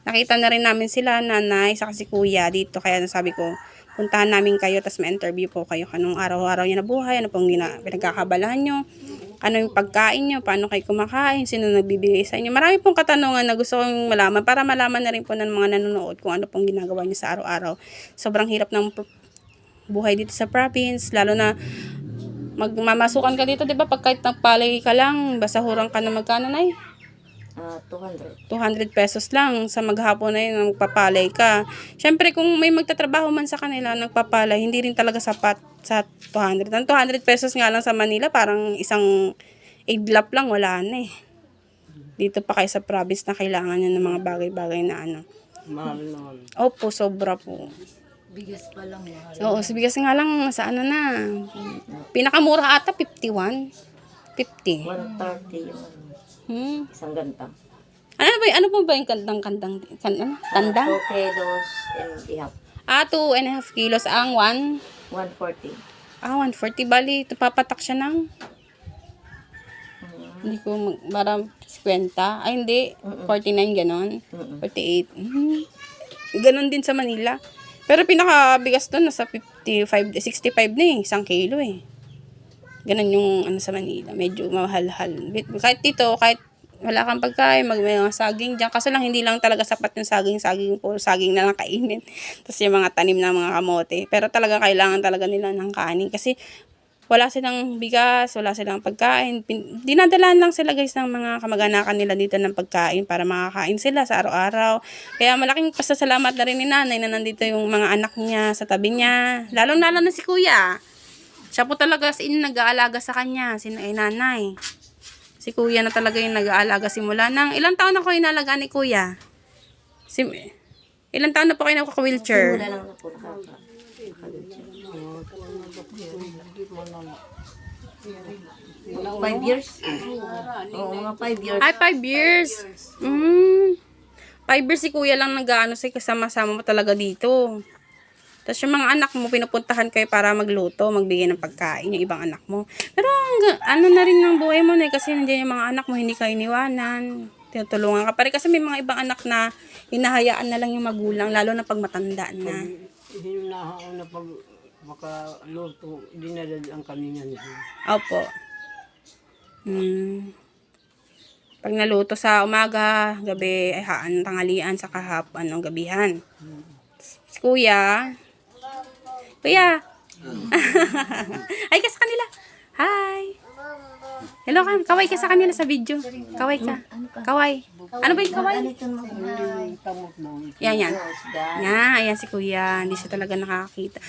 nakita na rin namin sila, nanay, saka si kuya dito. Kaya nasabi ko, puntahan namin kayo, tapos ma-interview po kayo. Anong araw-araw nyo na buhay, ano pong pinagkakabalahan nyo, ano yung pagkain nyo, paano kayo kumakain, sino nagbibigay sa inyo. Marami pong katanungan na gusto kong malaman, para malaman na rin po ng mga nanonood kung ano pong ginagawa nyo sa araw-araw. Sobrang hirap ng buhay dito sa province, lalo na magmamasukan ka dito, di ba? Pag kahit nagpalay ka lang, basahurang ka na magkano na 200. 200 pesos lang sa maghapon na yun, magpapalay ka. Siyempre, kung may magtatrabaho man sa kanila, nagpapalay, hindi rin talaga sapat sa 200. Ang 200 pesos nga lang sa Manila, parang isang iglap lang, wala na eh. Dito pa kayo sa province na kailangan nyo ng mga bagay-bagay na ano. Mahal naman. Opo, sobra po. Bigas pa lang mahal. Oo, sa bigas nga lang, sa ano na. Pinakamura ata, 51. 50. 130 yung isang gantang. Ano po ba yung kandang? 2 Tandang? kilos and a half. 2.5 kilos ang 140. 140. Bali, papatak siya ng hindi ko, parang 50. Ay, hindi. 49, ganon. 48. Ganon din sa Manila. Pero pinakabigas doon, nasa 65 na eh. 1 kilo eh. Ganon yung ano sa Manila. Medyo mahal-hal. Kahit dito, kahit wala kang pagkain, may mga saging dyan. Kaso lang, hindi lang talaga sapat yung saging po, saging na lang kainin. Tapos yung mga tanim na mga kamote. Pero talaga kailangan talaga nila ng kanin. Kasi wala silang bigas, wala silang pagkain. Dinadalaan lang sila guys ng mga kamag-anakan nila dito ng pagkain para makakain sila sa araw-araw. Kaya malaking pasasalamat na rin ni nanay na nandito yung mga anak niya sa tabi niya. Lalong-lalo na si kuya. Siya po talaga nag-aalaga sa kanya, nanay. Si kuya na talaga yung nag-aalaga simula ng ilang taon na ko inalagaan ni kuya? Ilang taon na po kayo nakaka-wheelchair? Wala lang na po nakaka-wheelchair. 5 years? Oo, mga 5 years. Ay, 5 years. 5 years si kuya lang nag-ano sa kasama-sama mo talaga dito. Tapos yung mga anak mo, pinupuntahan kayo para magluto, magbigay ng pagkain, yung ibang anak mo. Pero ano na rin ng buhay mo na kasi nandiyan yung mga anak mo, hindi ka iniwanan. Tinutulungan ka pa rin kasi may mga ibang anak na hinahayaan na lang yung magulang, lalo na pag matanda na. Hinunahan na pag makaluto, dinadala kami niyan. Opo. Pag naluto sa umaga, gabi, tanghalian, sa kahapon, gabihan. Kuya. Ay ka sa kanila. Hi. Hello kan. Kaway ka sa kanila sa video. Kaway ka. Kaway. Ano ba yung kaway? Yan. Yan, ayan si kuya. Hindi siya talaga nakakita.